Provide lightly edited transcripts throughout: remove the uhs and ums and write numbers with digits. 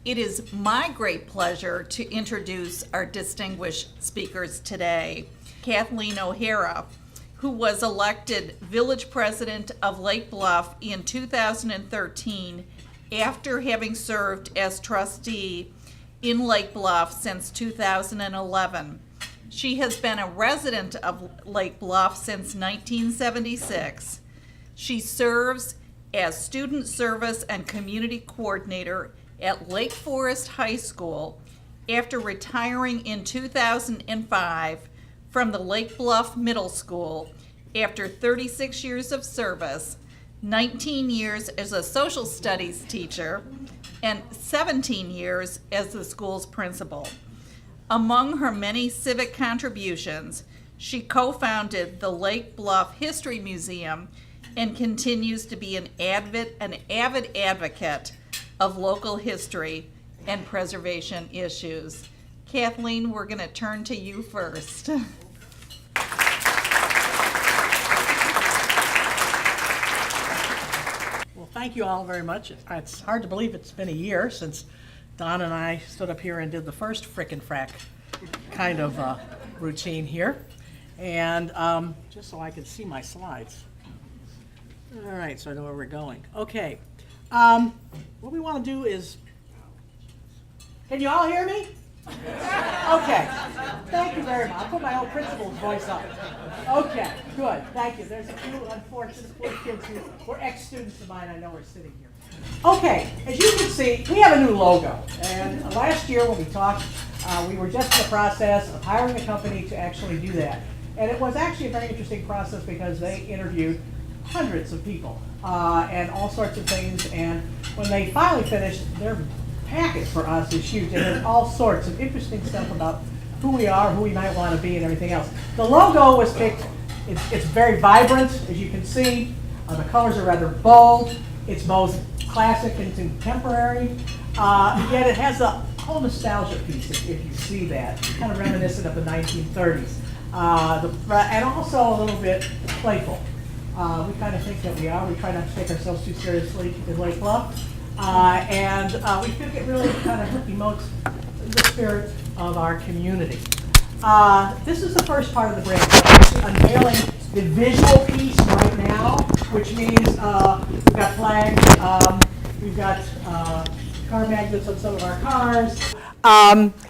It is my great pleasure to introduce our distinguished speakers today. Kathleen O'Hara, who was elected village president of Lake Bluff in 2013 after having served as trustee in Lake Bluff since 2011. She has been a resident of Lake Bluff since 1976. She serves as student service and community coordinator at Lake Forest High School after retiring in 2005 from the Lake Bluff Middle School after 36 years of service, 19 years as a social studies teacher, and 17 years as the school's principal. Among her many civic contributions, she co-founded the Lake Bluff History Museum and continues to be an avid advocate of local history and preservation issues. Kathleen, we're going to turn to you first. Well, thank you all very much. It's hard to believe it's been a year since Don and I stood up here and did the first frickin' frack kind of routine here. And just so I can see my slides. All right, so I know where we're going. Okay. What we want to do is, can you all hear me? Okay. Thank you very much. I'll put my own principal's voice up. Okay, good. Thank you. There's a few unfortunate poor kids who were ex-students of mine I know are sitting here. Okay, as you can see, we have a new logo. And last year when we talked, we were just in the process of hiring a company to actually do that. And it was actually a very interesting process because they interviewed hundreds of people and all sorts of things. And when they finally finished, their packet for us is huge. And there's all sorts of interesting stuff about who we are, who we might want to be, and everything else. The logo was picked. It's very vibrant, as you can see. The colors are rather bold. It's both classic and contemporary. Yet it has a whole nostalgia piece, if you see that. Kind of reminiscent of the 1930s. And also a little bit playful. We kind of think that we are. We try not to take ourselves too seriously in Lake Bluff. And we think it really kind of emotes the spirit of our community. This is the first part of the brand. We're actually unveiling the visual piece right now, which means we've got flags, we've got car magnets on some of our cars.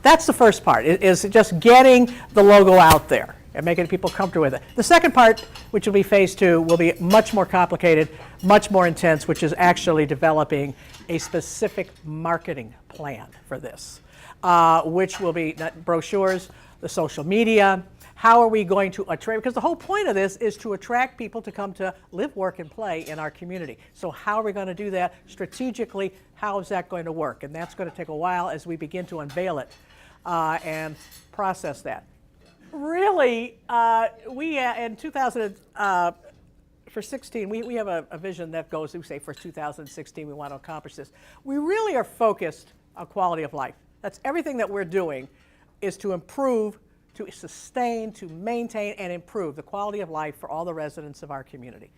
That's the first part, is just getting the logo out there and making people comfortable with it. The second part, which will be phase 2, will be much more complicated, much more intense, which is actually developing a specific marketing plan for this, which will be brochures, the social media. How are we going to attract, because the whole point of this is to attract people to come to live, work, and play in our community. So how are we going to do that strategically? How is that going to work? And that's going to take a while as we begin to unveil it and process that. Really, we in 2016, we have a vision that goes, we say for 2016 we want to accomplish this. We really are focused on quality of life. That's everything that we're doing is to improve, to sustain, to maintain, and improve the quality of life for all the residents of our community.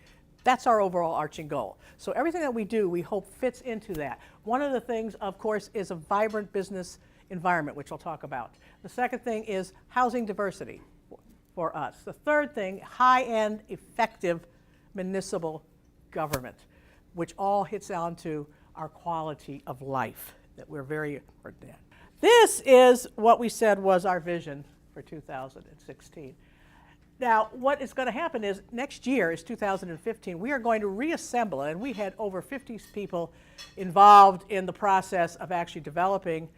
That's our overall arching goal. So everything that we do, we hope fits into that. One of the things, of course, is a vibrant business environment, which I'll talk about. The second thing is housing diversity for us. The third thing, high-end, effective municipal government, which all hits on to our quality of life that we're very important at. This is what we said was our vision for 2016. Now, what is going to happen is next year is 2015. We are going to reassemble, and we had over 50 people involved in the process of actually developing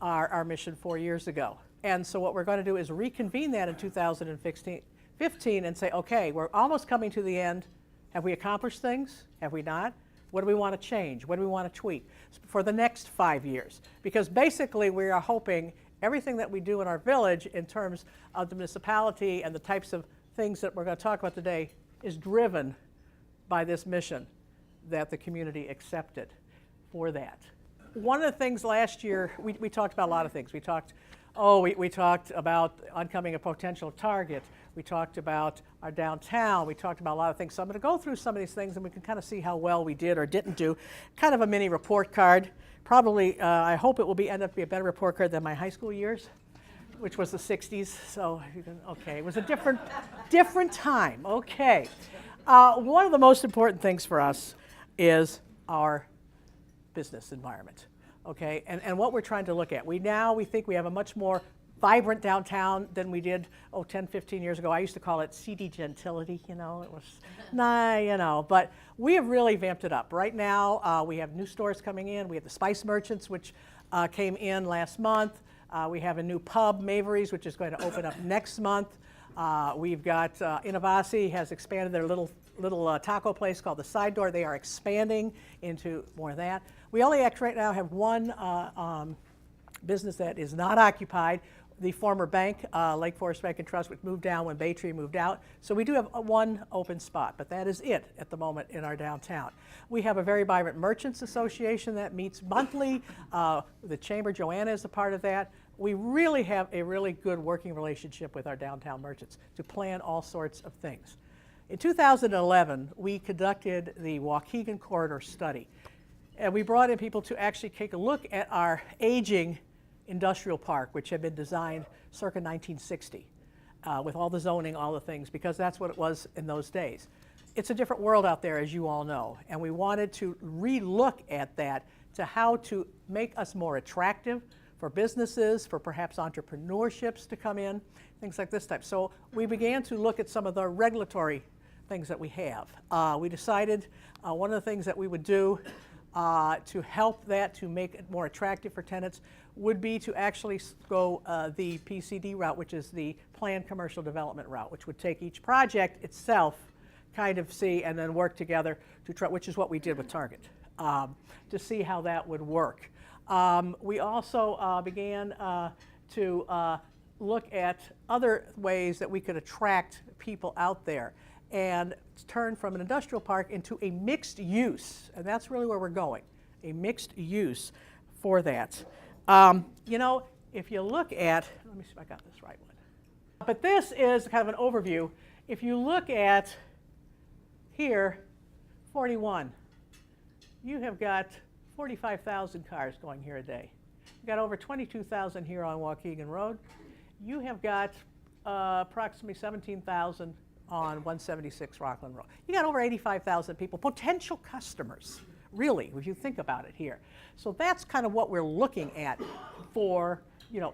our mission 4 years ago. And so what we're going to do is reconvene that in 2015 and say, okay, we're almost coming to the end. Have we accomplished things? Have we not? What do we want to change? What do we want to tweak for the next 5 years? Because basically we are hoping everything that we do in our village in terms of the municipality and the types of things that we're going to talk about today is driven by this mission that the community accepted for that. One of the things last year, we talked about a lot of things. We talked about oncoming a potential target. We talked about our downtown. We talked about a lot of things. So I'm going to go through some of these things and we can kind of see how well we did or didn't do. Kind of a mini report card probably, I hope it will end up to be a better report card than my high school years, which was the 60s. So, okay, it was a different time. Okay. One of the most important things for us is our business environment. Okay, and what we're trying to look at. We think we have a much more vibrant downtown than we did, 10, 15 years ago. I used to call it seedy gentility, it was, but we have really vamped it up. Right now, we have new stores coming in. We have the Spice Merchants, which came in last month. We have a new pub, Mavery's, which is going to open up next month. We've got Innovasi has expanded their little taco place called the Side Door. They are expanding into more of that. We only right now have one business that is not occupied, the former bank, Lake Forest Bank and Trust, which moved down when Bay Tree moved out. So we do have one open spot, but that is it at the moment in our downtown. We have a very vibrant Merchants Association that meets monthly. The Chamber, Joanna is a part of that. We really have a really good working relationship with our downtown merchants to plan all sorts of things. In 2011, we conducted the Waukegan Corridor Study, and we brought in people to actually take a look at our aging industrial park, which had been designed circa 1960, with all the zoning, all the things, because that's what it was in those days. It's a different world out there, as you all know, and we wanted to re-look at that to how to make us more attractive for businesses, for perhaps entrepreneurships to come in, things like this type. So we began to look at some of the regulatory things that we have. We decided one of the things that we would do to help that, to make it more attractive for tenants, would be to actually go the PCD route, which is the Planned Commercial Development route, which would take each project itself, kind of see, and then work together to try, which is what we did with Target, to see how that would work. We also began to look at other ways that we could attract people out there and turn from an industrial park into a mixed use, and that's really where we're going, a mixed use for that. If you look at, let me see if I got this right one. But this is kind of an overview. If you look at here, 41, you have got 45,000 cars going here a day. You've got over 22,000 here on Waukegan Road. You have got approximately 17,000 on 176 Rockland Road. You got over 85,000 people, potential customers, really, if you think about it here. So that's kind of what we're looking at for,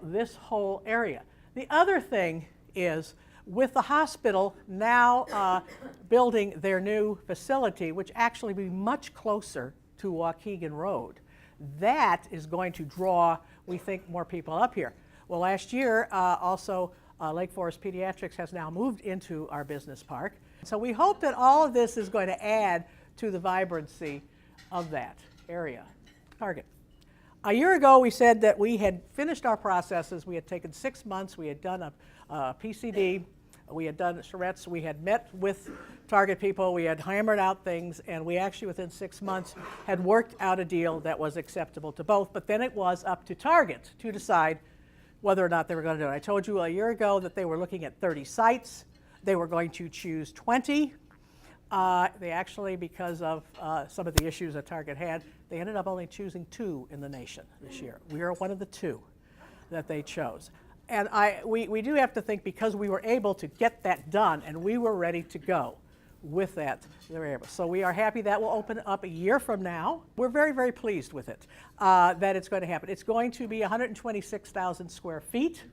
this whole area. The other thing is, with the hospital now building their new facility, which actually will be much closer to Waukegan Road, that is going to draw, we think, more people up here. Well, last year, also, Lake Forest Pediatrics has now moved into our business park. So we hope that all of this is going to add to the vibrancy of that area. Target. A year ago, we said that we had finished our processes. We had taken 6 months. We had done a PCD. We had done charrettes. We had met with Target people. We had hammered out things. And we actually, within 6 months, had worked out a deal that was acceptable to both. But then it was up to Target to decide whether or not they were going to do it. I told you a year ago that they were looking at 30 sites. They were going to choose 20. They actually, because of some of the issues that Target had, they ended up only choosing 2 in the nation this year. We are one of the 2 that they chose. And we do have to think, because we were able to get that done and we were ready to go with that, they were able. So we are happy that will open up a year from now. We're very, very pleased with it, that it's going to happen. It's going to be 126,000 square feet.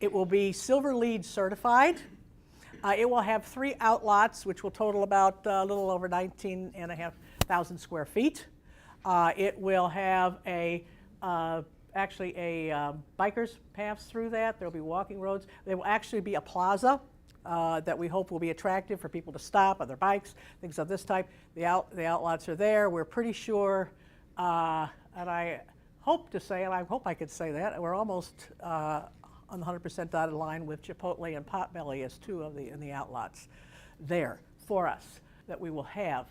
It will be Silver LEED certified. It will have 3 outlots, which will total about a little over 19,500 square feet. It will have actually a bikers paths through that. There will be walking roads. There will actually be a plaza that we hope will be attractive for people to stop on their bikes, things of this type. The outlots are there. We're pretty sure, and I hope to say, and I hope I could say that, we're almost on the 100% dotted line with Chipotle and Potbelly as 2 of the outlots there for us that we will have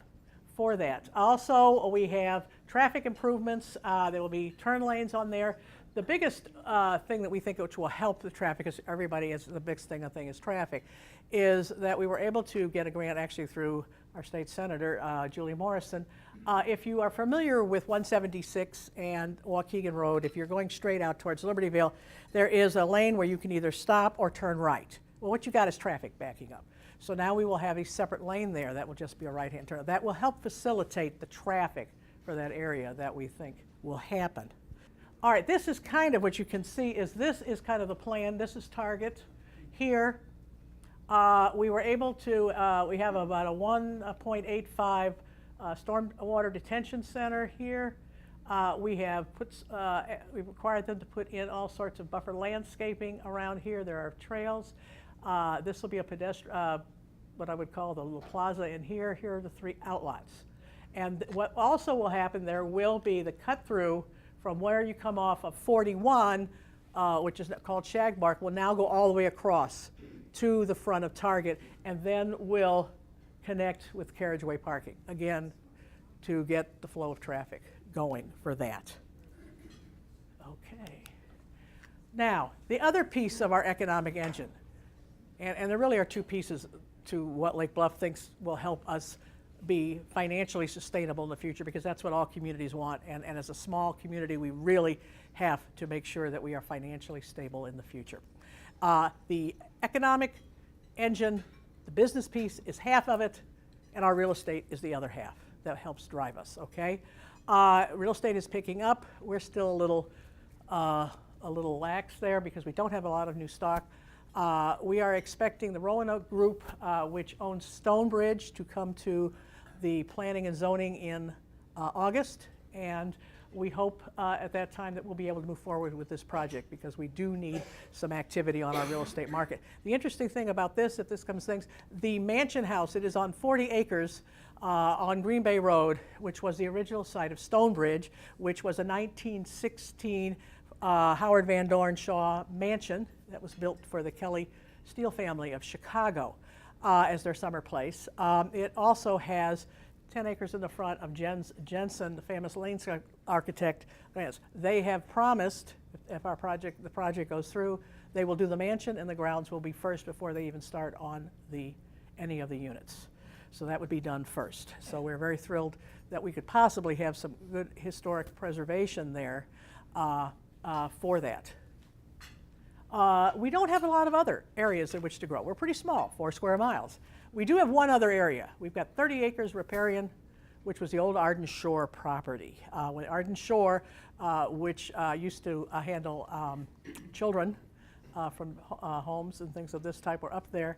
for that. Also, we have traffic improvements. There will be turn lanes on there. The biggest thing that we think which will help the traffic, is everybody is the biggest thing is traffic, is that we were able to get a grant actually through our state senator, Julie Morrison, If you are familiar with 176 and Waukegan Road, if you're going straight out towards Libertyville, there is a lane where you can either stop or turn right. Well, what you got is traffic backing up. So now we will have a separate lane there that will just be a right-hand turn. That will help facilitate the traffic for that area that we think will happen. All right, this is kind of what you can see this is kind of the plan. This is Target here. We were able to, we have about a 1.85 stormwater detention center here. We have we required them to put in all sorts of buffer landscaping around here. There are trails. This will be a pedestrian, what I would call the little plaza in here. Here are the 3 outlots. And what also will happen, there will be the cut through from where you come off of 41, which is called Shagbark, will now go all the way across to the front of Target, and then will connect with carriageway parking, again, to get the flow of traffic going for that. Okay. Now, the other piece of our economic engine, and there really are 2 pieces to what Lake Bluff thinks will help us be financially sustainable in the future, because that's what all communities want. And as a small community, we really have to make sure that we are financially stable in the future. The economic engine, the business piece is half of it, and our real estate is the other half that helps drive us, okay? Real estate is picking up. We're still a little lax there because we don't have a lot of new stock. We are expecting the Roanoke Group, which owns Stonebridge, to come to the planning and zoning in August, and we hope at that time that we'll be able to move forward with this project, because we do need some activity on our real estate market. The interesting thing about this, if this comes things, the mansion house, it is on 40 acres on Green Bay Road, which was the original site of Stonebridge, which was a 1916 Howard Van Dorn Shaw mansion that was built for the Kelly Steele family of Chicago as their summer place. It also has 10 acres in the front of Jensen, the famous landscape architect. They have promised, if the project goes through, they will do the mansion, and the grounds will be first before they even start on any of the units. So that would be done first. So we're very thrilled that we could possibly have some good historic preservation there for that. We don't have a lot of other areas in which to grow. We're pretty small, 4 square miles. We do have one other area. We've got 30 acres riparian, which was the old Arden Shore property. When Arden Shore, which used to handle children from homes and things of this type, were up there.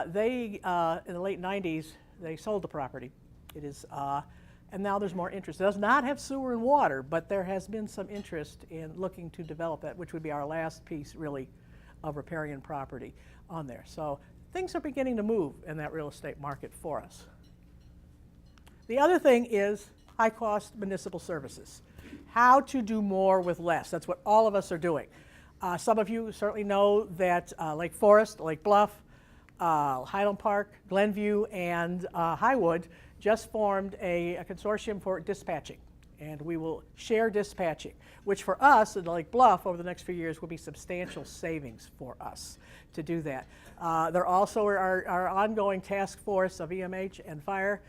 They, in the late 90s, they sold the property. It is, and now there's more interest. It does not have sewer and water, but there has been some interest in looking to develop that, which would be our last piece, really, of riparian property on there. So things are beginning to move in that real estate market for us. The other thing is high-cost municipal services. How to do more with less. That's what all of us are doing. Some of you certainly know that Lake Forest, Lake Bluff, Highland Park, Glenview, and Highwood just formed a consortium for dispatching. And we will share dispatching, which for us in Lake Bluff over the next few years will be substantial savings for us to do that. There also are our ongoing task force of EMH and fire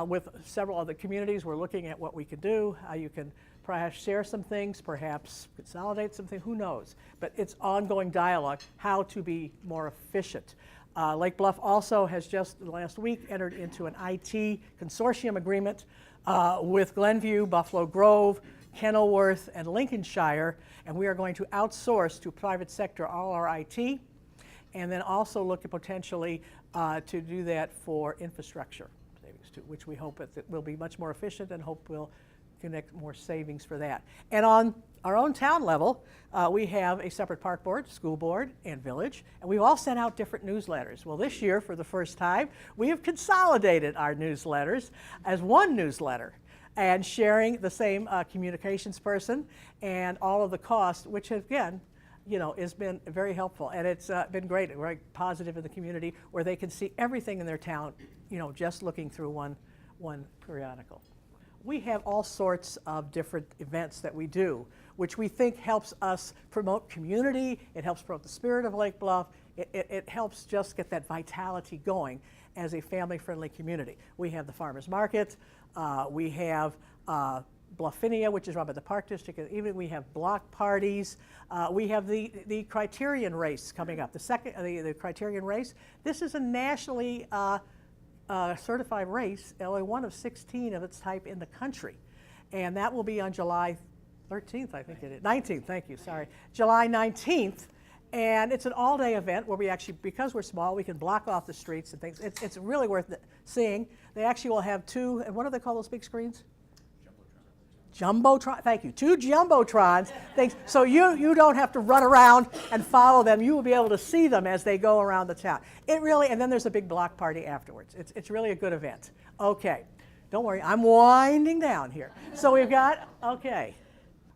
with several other communities. We're looking at what we can do. You can perhaps share some things, perhaps consolidate some things, who knows? But it's ongoing dialogue, how to be more efficient. Lake Bluff also has just last week entered into an IT consortium agreement with Glenview, Buffalo Grove, Kenilworth, and Lincolnshire, and we are going to outsource to private sector all our IT, and then also look at potentially to do that for infrastructure savings too, which we hope that will be much more efficient and hope will connect more savings for that. And on our own town level, we have a separate park board, school board, and village, and we've all sent out different newsletters. Well, this year, for the first time, we have consolidated our newsletters as one newsletter and sharing the same communications person and all of the costs, which again, has been very helpful, and it's been great, very positive in the community where they can see everything in their town, just looking through one periodical. We have all sorts of different events that we do, which we think helps us promote community, it helps promote the spirit of Lake Bluff, it helps just get that vitality going as a family-friendly community. We have the farmers market, We have Bluffinia, which is run by the Park District, and even we have block parties. We have the Criterion race coming up. The Criterion race. This is a nationally certified race, only one of 16 of its type in the country, and that will be on July 13th, I think it is. 19th, thank you, sorry. July 19th, and it's an all-day event where we actually, because we're small, we can block off the streets and things. It's really worth seeing. They actually will have two, and what do they call those big screens? Jumbotron, thank you. 2 Jumbotrons. Things, so you don't have to run around and follow them. You will be able to see them as they go around the town. It really, and then there's a big block party afterwards. It's really a good event. Okay, don't worry, I'm winding down here. So we've got, okay,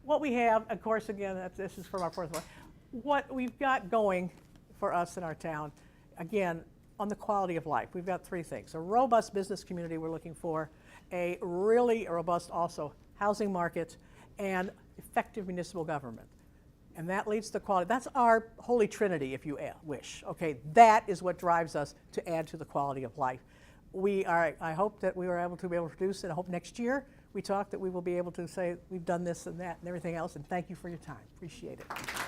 what we have, of course, again, this is from our fourth one. What we've got going for us in our town, again, on the quality of life, we've got 3 things. A robust business community we're looking for, a really robust also housing market, and effective municipal government. And that leads to quality. That's our holy trinity, if you wish. Okay, that is what drives us to add to the quality of life. I hope that we were able to produce, and I hope next year we talk that we will be able to say we've done this and that and everything else, and thank you for your time. Appreciate it.